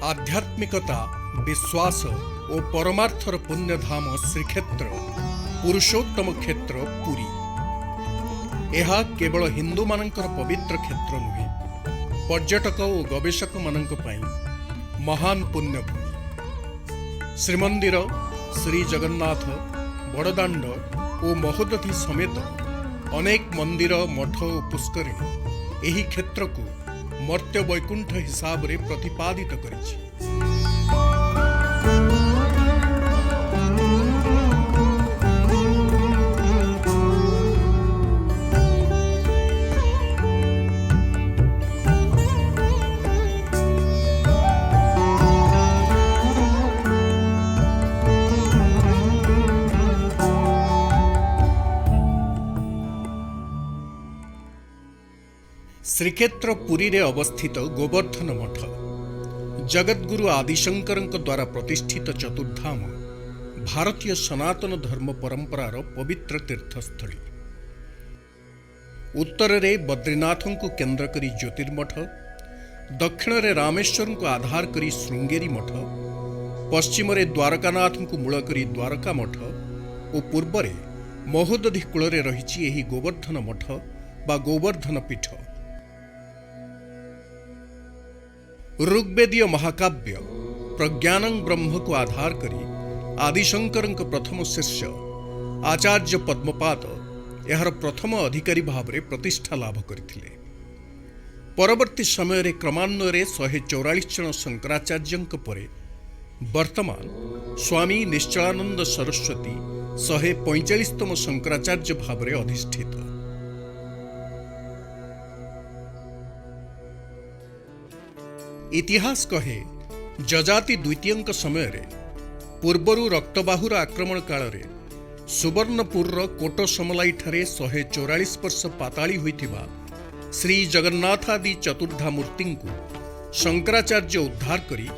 आध्यात्मिकता विश्वास और परमार्थर पुण्यधाम श्रीक्षेत्र पुरुषोत्तम क्षेत्र पुरी। यह केवल हिंदू मानकर पवित्र क्षेत्र नुहे, पर्यटक और गवेषक मानक पई महान पुण्यभूमि। श्रीमंदिर श्री जगन्नाथ बड़दाण्ड और महोदधि समेत अनेक मंदिर मठ और पुष्करिणी एही क्षेत्र को मर्त्य वैकुंठ हिसाब रे प्रतिपादित करिछि। श्रीक्षेत्र पुरी रे अवस्थित गोवर्धन मठ जगद्गुरु आदिशंकर द्वारा प्रतिष्ठित चतुर्धाम भारतीय सनातन धर्म परंपरार पवित्र तीर्थस्थली। उत्तर रे बद्रीनाथ को केन्द्र करी ज्योतिर्मठ, दक्षिण रे रामेश्वर को आधार करी श्रृंगेरी मठ, पश्चिम रे द्वारकानाथ को मूल करी द्वारका मठ और पूर्व रे महोदधि कूल रे रहिछि एही गोवर्धन मठ बा गोवर्धन पीठ। ऋग्वेदीय महाकाव्य प्रज्ञानं ब्रह्म को आधार करी आदिशंकर प्रथम शिष्य आचार्य पद्मपाद यार प्रथम अधिकारी भाव में प्रतिष्ठा लाभ करथिले। परवर्ती समय रे क्रमान्वये 144 जन शंकराचार्य परे वर्तमान स्वामी निश्चलानंद सरस्वती 145तम शंकराचार्य भाव में अधिष्ठित। इतिहास कहे जजाति द्वितीय समय रे पूर्वरु रक्तबाहुर आक्रमण काल रे सुवर्णपुर कोट समलाई ठारे 144 वर्ष पाताली होइथिबा श्री जगन्नाथ आदि चतुर्धा मूर्ति को शंकराचार्य उद्धार करी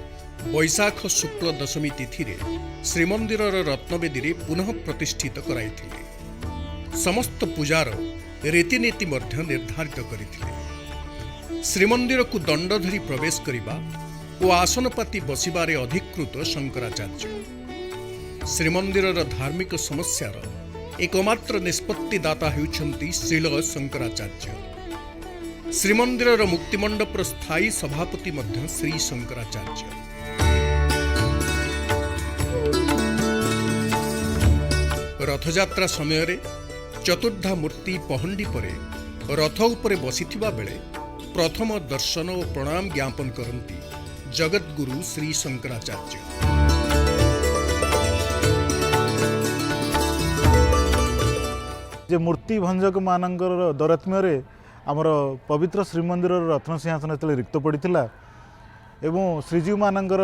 वैशाख शुक्ल दशमी तिथि रे श्रीमंदिर रत्नवेदी रे पुनः प्रतिष्ठित कराइथिले। समस्त पूजार रीतिनीति मध्य निर्धारित करिथिले। श्रीमंदिर को दंड धरी प्रवेश करिबा और आसनपाती बसिबारे अधिकृत शंकराचार्य। श्रीमंदिर धार्मिक समस्यार एकमात्र निष्पत्तिदाता हेउछंती श्रील शंकराचार्य। श्रीमंदिर मुक्तिमंडपर स्थायी सभापति मध्य श्री शंकराचार्य। रथयात्रा समय रे चतुर्धा मूर्ति पहंडी परे रथ उपरे बसिथिबा बेले प्रथम दर्शन और प्रणाम ज्ञापन करती जगद्गुरु श्री शंकराचार्य। जे मूर्ति भंजक मानकर दौरात्म्य आमर पवित्र श्रीमंदिर रत्न सिंहासन जो रिक्त पड़ा एवं श्रीजीव मानकर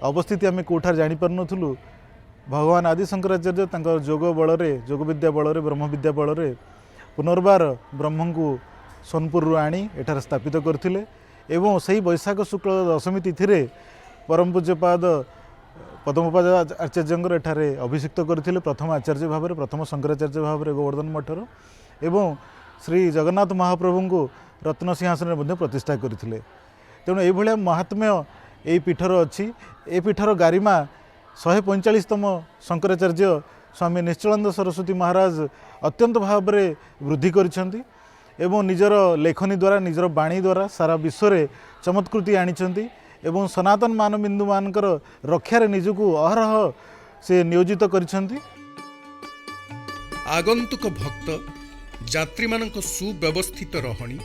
अवस्थिति आम कौठार जापारूँ। भगवान आदि शंकराचार्य जोग बल जोग विद्या बल ब्रह्म विद्या बल पुनर्बार ब्रह्म को सोनपुर आनी एठार स्थापित करथिले एवं सही वैशाख शुक्ल दशमी तिथि रे परम पूज्यपाद पद्मपाद आचार्य एठारे अभिषिक्त करथिले प्रथम आचार्य भाव में प्रथम शंकराचार्य भाव में गोवर्धन मठर एवं श्री जगन्नाथ महाप्रभु को रत्न सिंहासन में प्रतिष्ठा करथिले। तेणु ये महात्म्य यही पीठर अच्छी। ए पीठर गारिमा 145तम शंकराचार्य स्वामी निश्चलानंद सरस्वती महाराज अत्यंत भाव में वृद्धि करिसेंती एवं निजर लेखनी द्वारा निजर बाणी द्वारा सारा विश्व में चमत्कृति आनिछंती एवं सनातन मानबिंदु मानकर रक्षार निजको अहरह से नियोजित करिछंती। आगंतुक भक्त यात्री मानक सुव्यवस्थित रहणी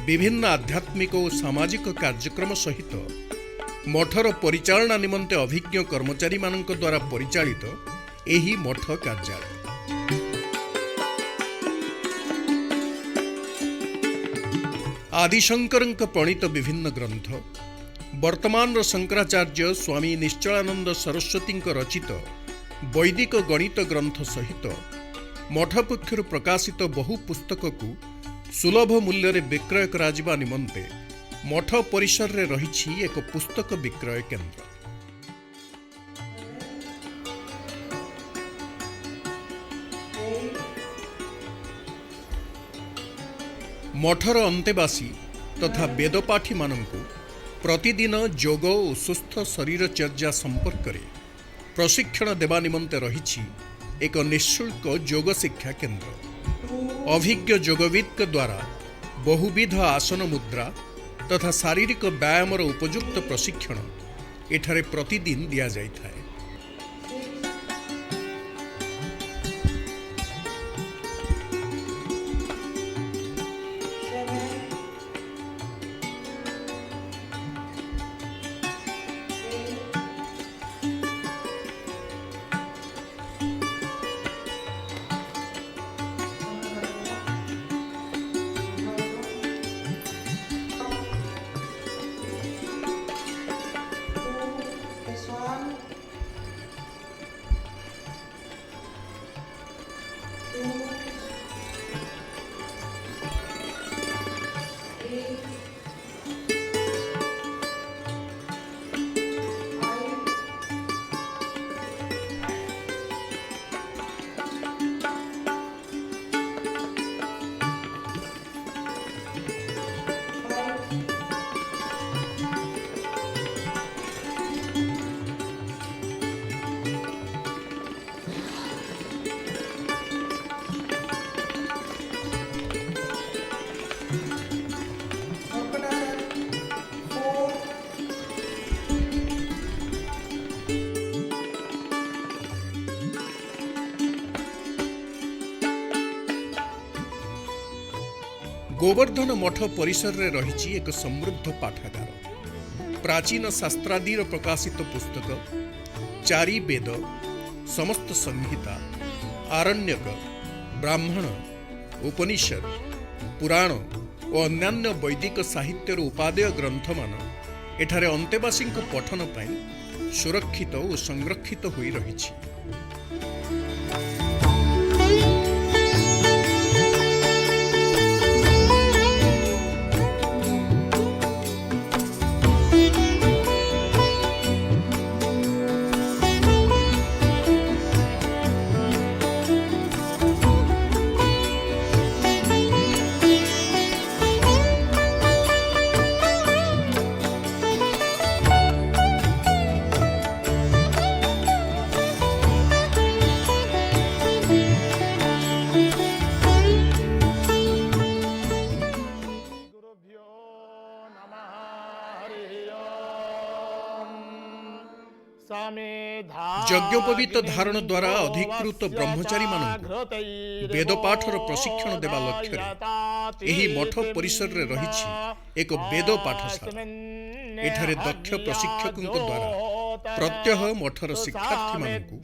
विभिन्न आध्यात्मिक और सामाजिक कार्यक्रम सहित मठर परिचालना निमंते अभिज्ञ कर्मचारी मानक द्वारा परिचालित एही मठ कार्यालय। आदिशंकर प्रणीत विभिन्न ग्रंथ वर्तमान शंकराचार्य स्वामी निश्चलानंद सरस्वती रचित वैदिक गणित ग्रंथ सहित मठ पक्षर प्रकाशित बहु पुस्तक को सुलभ मूल्य रे विक्रय करा निमंते मठ परिसर रे रहिछि एक पुस्तक विक्रय केन्द्र। मठर अंतेवासी तथा वेदपाठी मानंकु प्रतिदिन योग और सुस्थ शरीर चर्या संपर्क में प्रशिक्षण देवा निमंते रही एक निःशुल्क योग शिक्षा केंद्र। अभिज्ञ योगविद द्वारा बहुविध आसन मुद्रा तथा शारीरिक व्यायाम उपयुक्त प्रशिक्षण एठारे प्रतिदिन दिया जाइथाए। गोवर्धन मठ परिसर में रही एक समृद्ध पाठागार। प्राचीन शास्त्रादीर प्रकाशित पुस्तक, चारि वेद, समस्त संहिता, आरण्यक, ब्राह्मण, उपनिषद, पुराण और अन्यान्य वैदिक साहित्यर उपादेय ग्रंथ मान एठारे अंतेवासी पठन पाई सुरक्षित और संरक्षित होई रहिछि। यज्ञोपवीत धारण द्वारा अधिकृत ब्रह्मचारी मानक वेदपाठर प्रशिक्षण देवा लक्ष्य एही मठ परिसर रे रहिछि एक वेद पाठशाला। एठारे दक्ष प्रशिक्षकों द्वारा प्रत्यह मठर शिक्षार्थी मानकु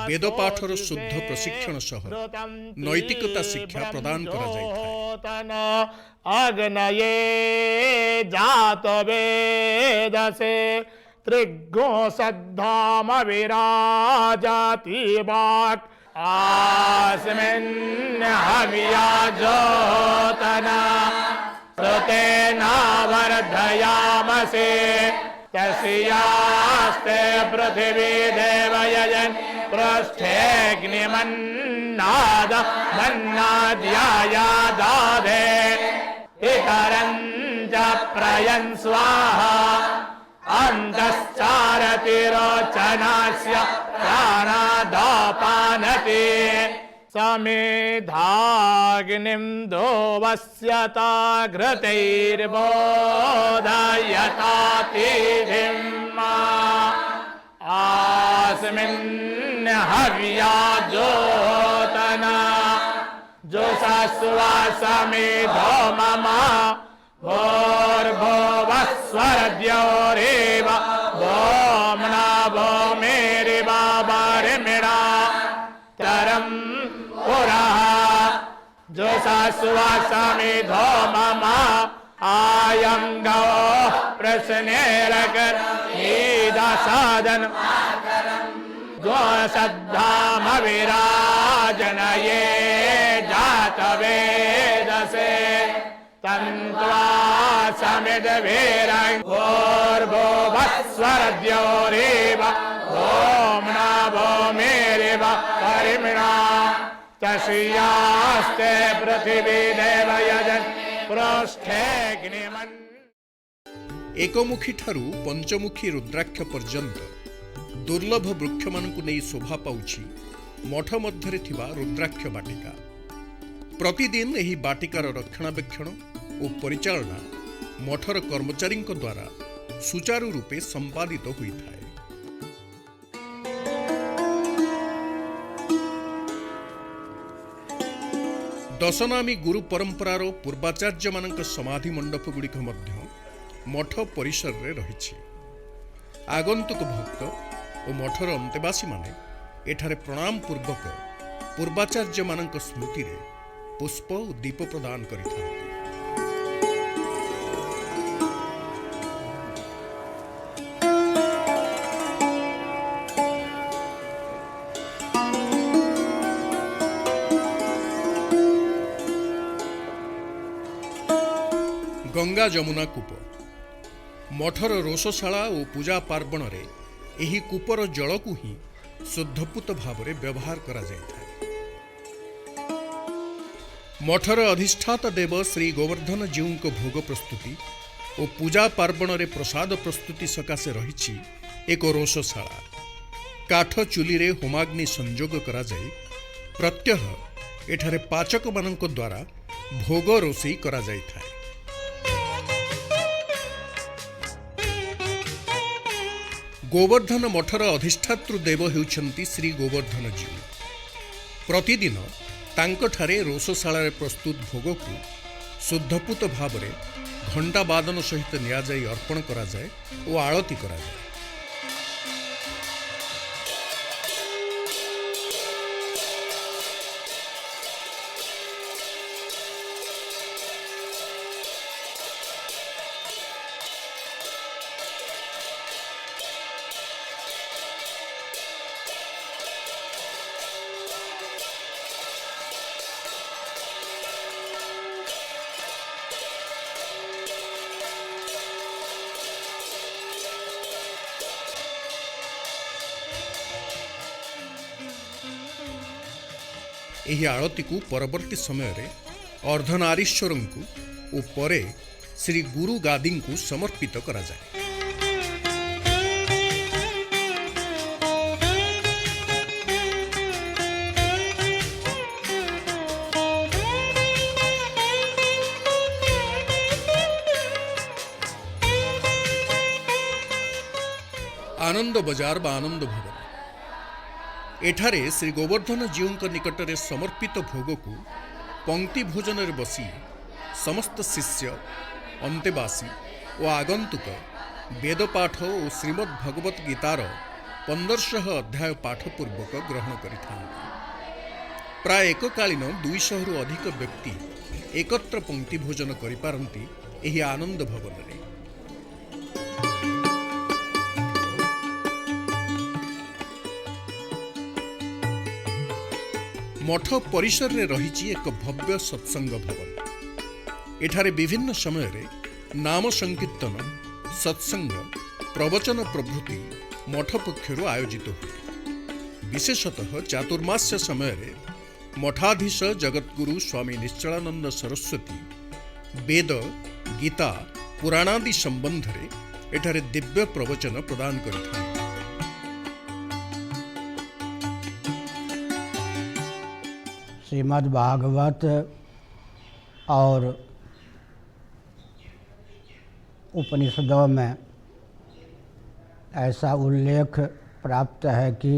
वेदपाठर शुद्ध प्रशिक्षण सह नैतिकता शिक्षा प्रदान करा जाइथाय। अग्नये जात वेदसे त्रिगो सद्धाम विराजाति वाक् आस्मिन् हव्या ज्योतना श्रुतेना वर्धयामसे तस्यास्ते पृथिवी देवयजन् पृष्ठेऽग्निमन्नाद मन्नाद्याया दाधे इतरं च प्रयन् स्वाहा अन्तश्चारति रोचनस्य प्राणादापानति समेधाग्निं दोवस्यता घृतैर्बोधयतातिथिं आस्मिन् हव्या ज्योतना जुषस्व समेधो मम भूर्भुवस्वर्द्योरेव भौम्ना भौमेरिवा बारिमिणा तरं पुरः जुषस्व समेधो मम आयं गौः प्रश्नेरकर्हीदसादन् गोसद्धाम विराजनये जातवेदसे तन्त्वा समिदवीरं भूर्भुवस्वर्द्योरेव भौम्ना भौमेरिव परिमिणा तस्यास्ते पृथिवी देवयजन् पृष्ठेऽग्निमन्। एकमुखी ठारू पंचमुखी रुद्राक्ष पर्यंत दुर्लभ वृक्ष मानकु नहीं शोभा पाउछि मठ मध्यरे थिबा रुद्राक्ष बाटिका। प्रतिदिन एही बाटिकार रक्षणाबेक्षण और परिचालना मठर कर्मचारी द्वारा सुचारू रूपे संपादित होइथाय। दशनामी गुरु परंपरार पूर्वाचार्य मानक समाधि मंडप गुड़िक मध्य मठ परिसर रे रहिछि। आगंतुक भक्त और मठर अंतेवासी माने एठारे प्रणाम पूर्वक पूर्वाचार्य मानक स्मृति रे पुष्प और दीप प्रदान करिथांती। गंगा जमुना कूप मठर रोषशाला और पूजा पार्वण रे एही कूपर जल को ही शुद्धपूत भाव में व्यवहार करा जायଥାଏ। मठर अधिष्ठाता देव श्री गोवर्धन जीव को भोग प्रस्तुति और पूजा पार्वण रे प्रसाद प्रस्तुति सकाशे रहिछि एक रोषशाला। काठ चुली रे होमाग्नि संजोग करा जाय प्रत्यह एठारे पाचक मानक द्वारा भोग रोषेई करा जायଥାଏ। गोवर्धन मठर अधिष्ठातृ देव हेउछन्ति श्री गोवर्धन जीव। प्रतिदिन तांकठारे रोषशाला प्रस्तुत भोग को शुद्धपूत भाव में घंटा बादन सहित निया जाई अर्पण करा जाए और आळती करा जाए। एही आळती को परवर्ती समय रे अर्धनारीश्वर को परे श्री गुरु गादी को समर्पित करा जाए। आनंद बजार बा आनंद भवन एठारे श्री गोवर्धन जीव निकटरे समर्पित भोग को पंक्ति भोजन रे बसी समस्त शिष्य अंतेवासी और आगंतुक वेदपाठ और श्रीमद् भगवत गीतार 1500 अध्याय पाठ पूर्वक ग्रहण करिथांती। प्राय एककालीन 200 रु अधिक व्यक्ति एकत्र पंक्ति भोजन करिपारंती एही आनंद भवन रे। मठ परिसर रे रहिछि एक भव्य सत्संग भवन। एठारे विभिन्न समय रे नाम संकीर्तन सत्संग प्रवचन प्रभृति मठ पक्षरु आयोजित हुए। विशेषतः चातुर्मास्य समय रे मठाधीश जगतगुरु स्वामी निश्चलानंद सरस्वती वेद गीता पुराणादि संबंध रे एठारे दिव्य प्रवचन प्रदान करिथांती। श्रीमद् भागवत और उपनिषदों में ऐसा उल्लेख प्राप्त है कि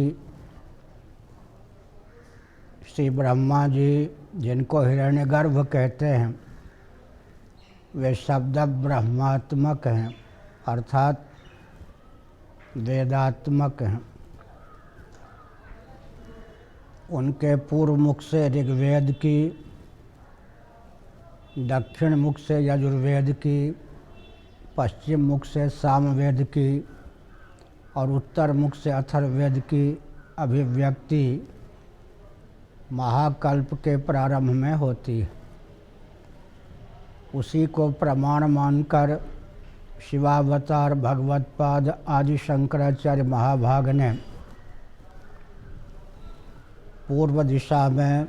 श्री ब्रह्मा जी जिनको हिरण्यगर्भ कहते हैं वे शब्द ब्रह्मात्मक हैं अर्थात वेदात्मक हैं। उनके पूर्व मुख से ऋग्वेद की, दक्षिण मुख से यजुर्वेद की, पश्चिम मुख से सामवेद की और उत्तर मुख से अथर्ववेद की अभिव्यक्ति महाकल्प के प्रारंभ में होती है। उसी को प्रमाण मानकर शिवावतार भगवत्पाद आदि शंकराचार्य महाभाग ने पूर्व दिशा में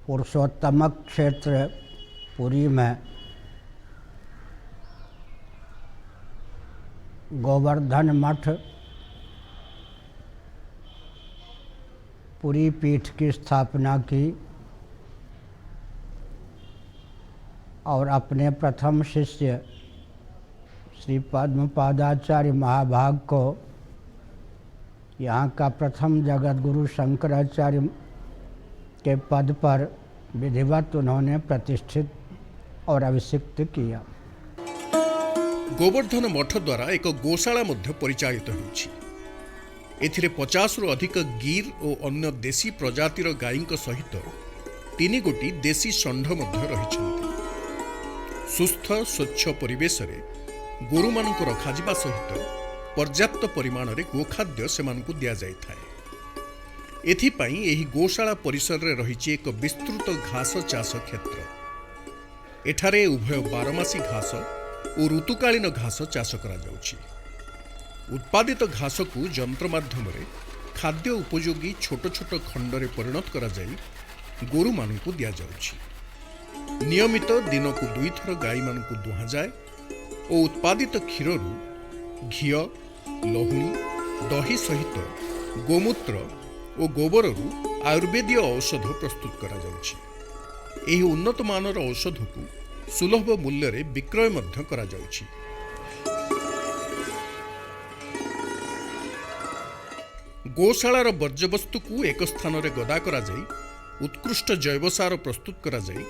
पुरुषोत्तमक क्षेत्र पुरी में गोवर्धन मठ पुरी पीठ की स्थापना की और अपने प्रथम शिष्य श्री पद्मपादाचार्य महाभाग को यहाँ का प्रथम जगत गुरु शंकराचार्य के पद पर विधिवत उन्होंने प्रतिष्ठित और अभिषिक्त किया। गोवर्धन मठ द्वारा एक गोशाला मध्य परिचालित होउछि। एथिरे 50 रु अधिक गिर और अन्य देशी प्रजातिर गायींक सहित 3 गोटी देशी षंढ मध्य रहिछन्ति। सुस्थ स्वच्छ परिवेश रे गोरु मानक रखाजिबा सहित पर्याप्त परिमाण रे गोखाद्य सेमानकु दिया जाय थाए। एथिपाई एही गोशाला परिसर रे रहिछि एक विस्तृत घास चाष क्षेत्र। एठारे उभय बारमासी घास और ऋतुकालीन घास चाष करा जाउछि। उत्पादित घास को यंत्र माध्यम रे खाद्य उपयोगी छोट छोट खंड रे परिणत करा जाई गोरु मानकु दिया जाउछि। नियमित दिन को 2 थर गाई मानकु दुहा जाए और उत्पादित क्षीररु घी, लहुणी, दही सहित गोमूत्र और गोबररु आयुर्वेदीय औषध प्रस्तुत करा जाउछि। एही उन्नत मानर औषध को सुलभ मूल्य रे विक्रय मध्य करा जाउछि। गोशालार वर्ज्यवस्तु को एक स्थान रे गदा करा जाई उत्कृष्ट जैवसार प्रस्तुत करा जाई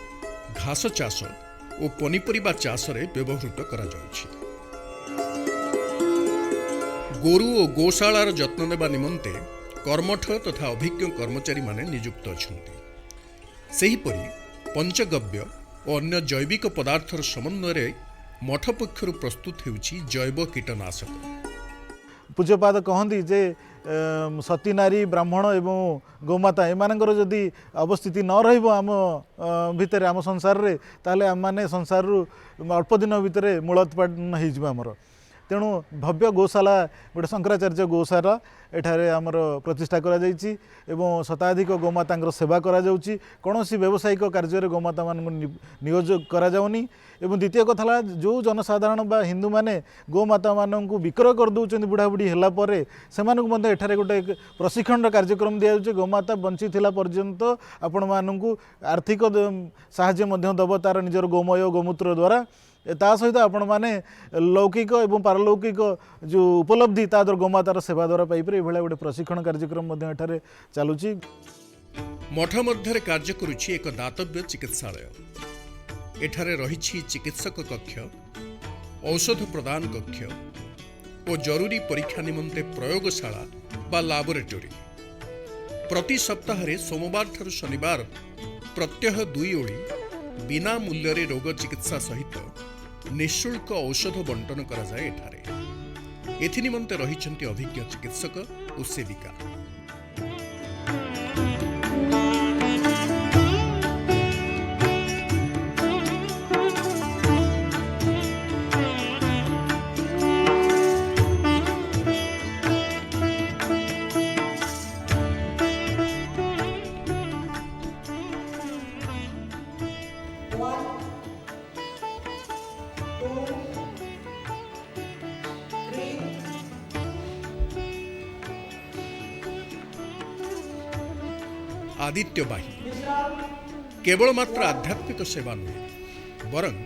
घास चाष और पनीपरिबा चाष रे व्यवहृत करा जाउछि। गोरु और गोशालार जत्न नेबा निमंते कर्मठ तथा अभिज्ञ कर्मचारी माने नियुक्त अछंती। सेहीपरि पंचगव्य और अन्य जैविक पदार्थर समन्वय रे मठ पक्षरु प्रस्तुत हेउछि जैव कीटनाशक। पूज्यपाद कहती जे सती नारी ब्राह्मण एवं गोमाता एमानଙ୍କର जदि अवस्थिति न रहिबो आम भितर आम संसार रे ताले आम माने संसार रु अल्प दिन भितर मूलोत्पादन हो जिवो हमर। तेणु भव्य गोशाला गोटे शंकराचार्य गोशाला एठारे आमर प्रतिष्ठा करा जायछि एवं शताधिक गोमातांकर सेवा करा जाउछि। कोनोसी व्यावसायिक कार्य गोमाता मान नियोजक करा जाउनी। एवं द्वितीय कथा जो जनसाधारण बा हिंदू माने गोमाता माननकु विक्रय कर दउछन्ति बुढ़ा बुढ़ी हला परे सेमानकु मध्ये एठारे गोटे प्रशिक्षण कार्यक्रम दिया जाउछि। गोमाता बंची थिला पर्यंत आपण माननकु आर्थिक सहाय्य मध्ये दब तार निजर गोमय गोमूत्र द्वारा ता सहित आपण माने लौकिक एवं पारलौकिक जो उपलब्धि ता द्वारा गोमातार सेवा द्वारा पाइपर ये गोटे प्रशिक्षण कार्यक्रम मध्ये एठारे चालुछि। मठ मध्य कार्य करुछि एक दातव्य चिकित्सालय। एठारे रहिछि चिकित्सक कक्ष, औषध प्रदान कक्ष और जरूरी परीक्षा निमंते प्रयोगशाला बा लैबोरेटरी। प्रति सप्ताह सोमवार ठारू शनिवार प्रत्यह 2 ओली बिना मूल्य रे रोग चिकित्सा सहित निःशुल्क औषध बंटन करा जाए। एठारे एथि निमंते रहिछन्ति अभिज्ञ चिकित्सक और सेविका। आदित्यवाही केवल मात्र आध्यात्मिक सेवा नुहे बरं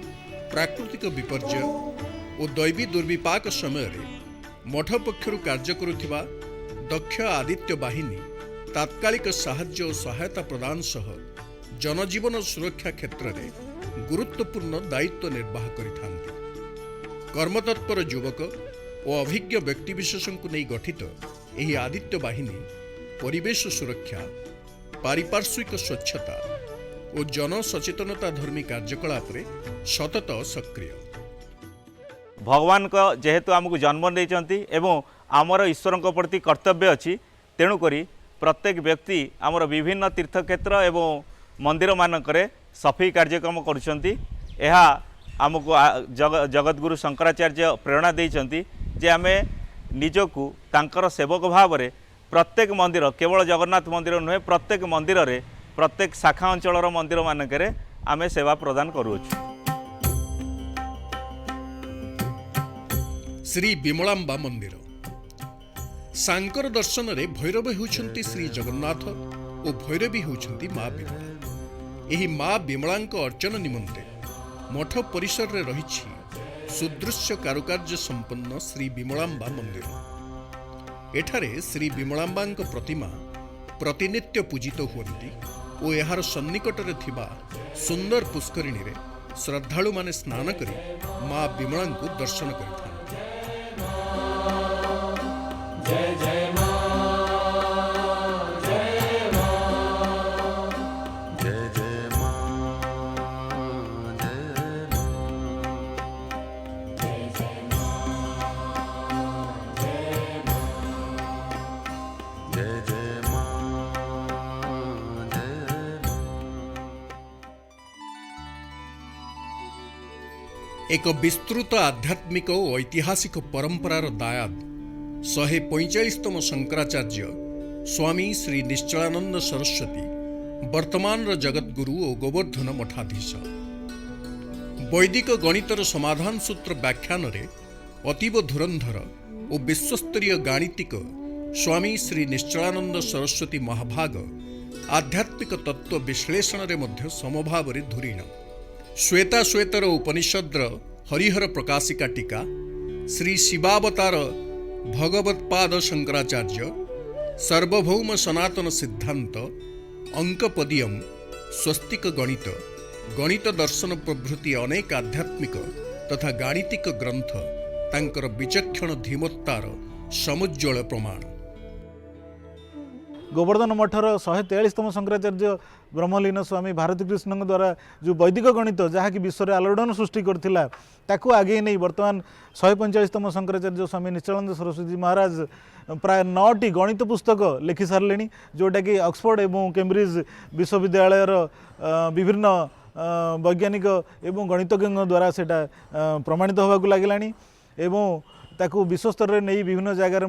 प्राकृतिक विपर्य और दैवी दुर्विपाक समय मठ पक्षरु कार्य करुथिबा दक्ष आदित्य बाहिनी तात्कालिक साहाय्य और सहायता प्रदान सह जनजीवन सुरक्षा क्षेत्र में गुरुत्वपूर्ण दायित्व निर्वाह करिथांती। कर्मतत्पर युवक और अभिज्ञ व्यक्तिविशेषों को नहीं गठित यह आदित्य बाहिनी परिवेश सुरक्षा, पारिपार्श्विक स्वच्छता और जन सचेतनता धर्मी कार्यकलाप रे सतत सक्रिय। भगवान का जेहेतु आमको जन्म देइचंती एवं आमर ईश्वर प्रति कर्तव्य अच्छी तेणुक प्रत्येक व्यक्ति आमर विभिन्न तीर्थक्षेत्र एवं मंदिर मानकरे सफाई कार्यक्रम करुछंती। यह आमको जगतगुरु शंकराचार्य प्रेरणा देइचंती जे आमे निजकू तांकर सेवक भाव में प्रत्येक मंदिर केवल जगन्नाथ मंदिर नुहे प्रत्येक मंदिर रे प्रत्येक शाखा अंचल मंदिर मानकरे आमे सेवा प्रदान करूछु। श्री विमलांबा मंदिर। सांकर दर्शन रे भैरव होउछंती श्री जगन्नाथ और भैरवी होउछंती मां विमला। एही मां विमलांक अर्चन निमंते मठ परिसर रे रहिछि सुदृश्य कारुकार्य संपन्न श्री विमलांबा मंदिर। एठारे श्री विमलांबांक प्रतिमा प्रतिनित्य पूजित हुअन्ति और एहार सन्निकटरे थिबा सुंदर पुष्करिणी रे श्रद्धालु माने स्नान करी मां विमलांकु दर्शन करिथांती। जय जय मां जय मां जय जय मां जय जय मां जय मां जय जय मां जय एक विस्तृत आध्यात्मिक और ऐतिहासिक परंपरार दायाद 145तम शंकराचार्य स्वामी श्री निश्चलानंद सरस्वती वर्तमान जगद्गुरु और गोवर्धन मठाधीश। वैदिक गणितर समाधान सूत्र व्याख्यान रे अतीव धुरंधर और विश्वस्तरीय गाणितिक स्वामी श्री निश्चलानंद सरस्वती महाभाग आध्यात्मिक तत्व विश्लेषण रे मध्य समभाव रे धुरीण। श्वेताश्वेतर उपनिषद्र हरिहर प्रकाशिका टीका श्री शिवावतार भगवत्पाद शंकराचार्य सार्वभौम सनातन सिद्धांत अंकपदीयम स्वस्तिक गणित गणित दर्शन प्रभृति अनेक आध्यात्मिक तथा गाणितिक ग्रंथ तांकर विचक्षण धीमत्तार समुज्ज्वल प्रमाण। गोवर्धन मठर 143तम शंकराचार्य ब्रह्मलीन स्वामी भारती कृष्ण द्वारा जो वैदिक गणित जहाँकि विश्व में आलोड़न सृष्टि करथिला ताकू आगे नहीं वर्तमान 145तम शंकराचार्य स्वामी निश्चलानंद सरस्वती महाराज प्राय 9टी गणित पुस्तक लिखि सारे जोटा कि ऑक्सफोर्ड एवं कैम्ब्रिज विश्वविद्यालय विभिन्न वैज्ञानिक एवं गणितज्ञ द्वारा सेटा प्रमाणित होगा लगिलानी एवं ताकू विश्वस्तर में नहीं विभिन्न जगार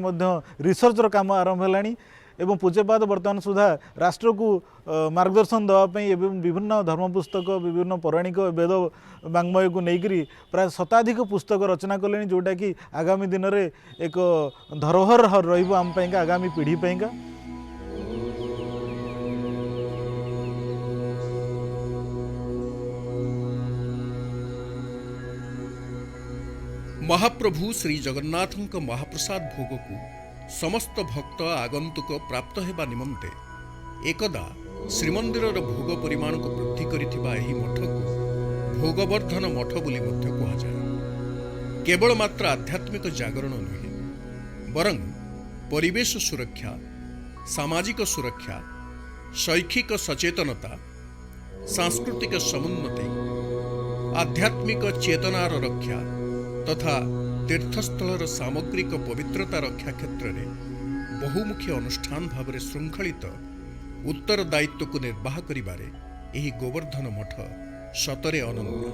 रिसर्चर काम आरंभ है एवं पूज्यपाद वर्तमान सुधा राष्ट्र को मार्गदर्शन देवाई एवं विभिन्न धर्म पुस्तक विभिन्न पौराणिक वेद वाङ्मय को लेकर प्राय 100 पुस्तक रचना कले जोटा कि आगामी दिन में एक धरोहर रम आगामी पीढ़ी पाइंका। महाप्रभु श्री जगन्नाथंक महाप्रसाद भोग को समस्त भक्त आगंतुक प्राप्त हेबा निमंते एकदा श्रीमंदिर भोग परिमाण को वृद्धि करिथिबा एही मठ को भोगवर्धन मठ बोली मध्य कुहाଯାଏ। केवल मात्र आध्यात्मिक जागरण नुहे बरं परिवेश सुरक्षा सामाजिक सुरक्षा शैक्षिक सचेतनता सांस्कृतिक समुन्नति आध्यात्मिक चेतनार रक्षा तथा तीर्थस्थल सामग्रिक पवित्रता रक्षा क्षेत्र में बहुमुखी अनुष्ठान भाव में श्रृंखलित उत्तरदायित्व को निर्वाह करिबारे एही गोवर्धन मठ सतरे अनन्य।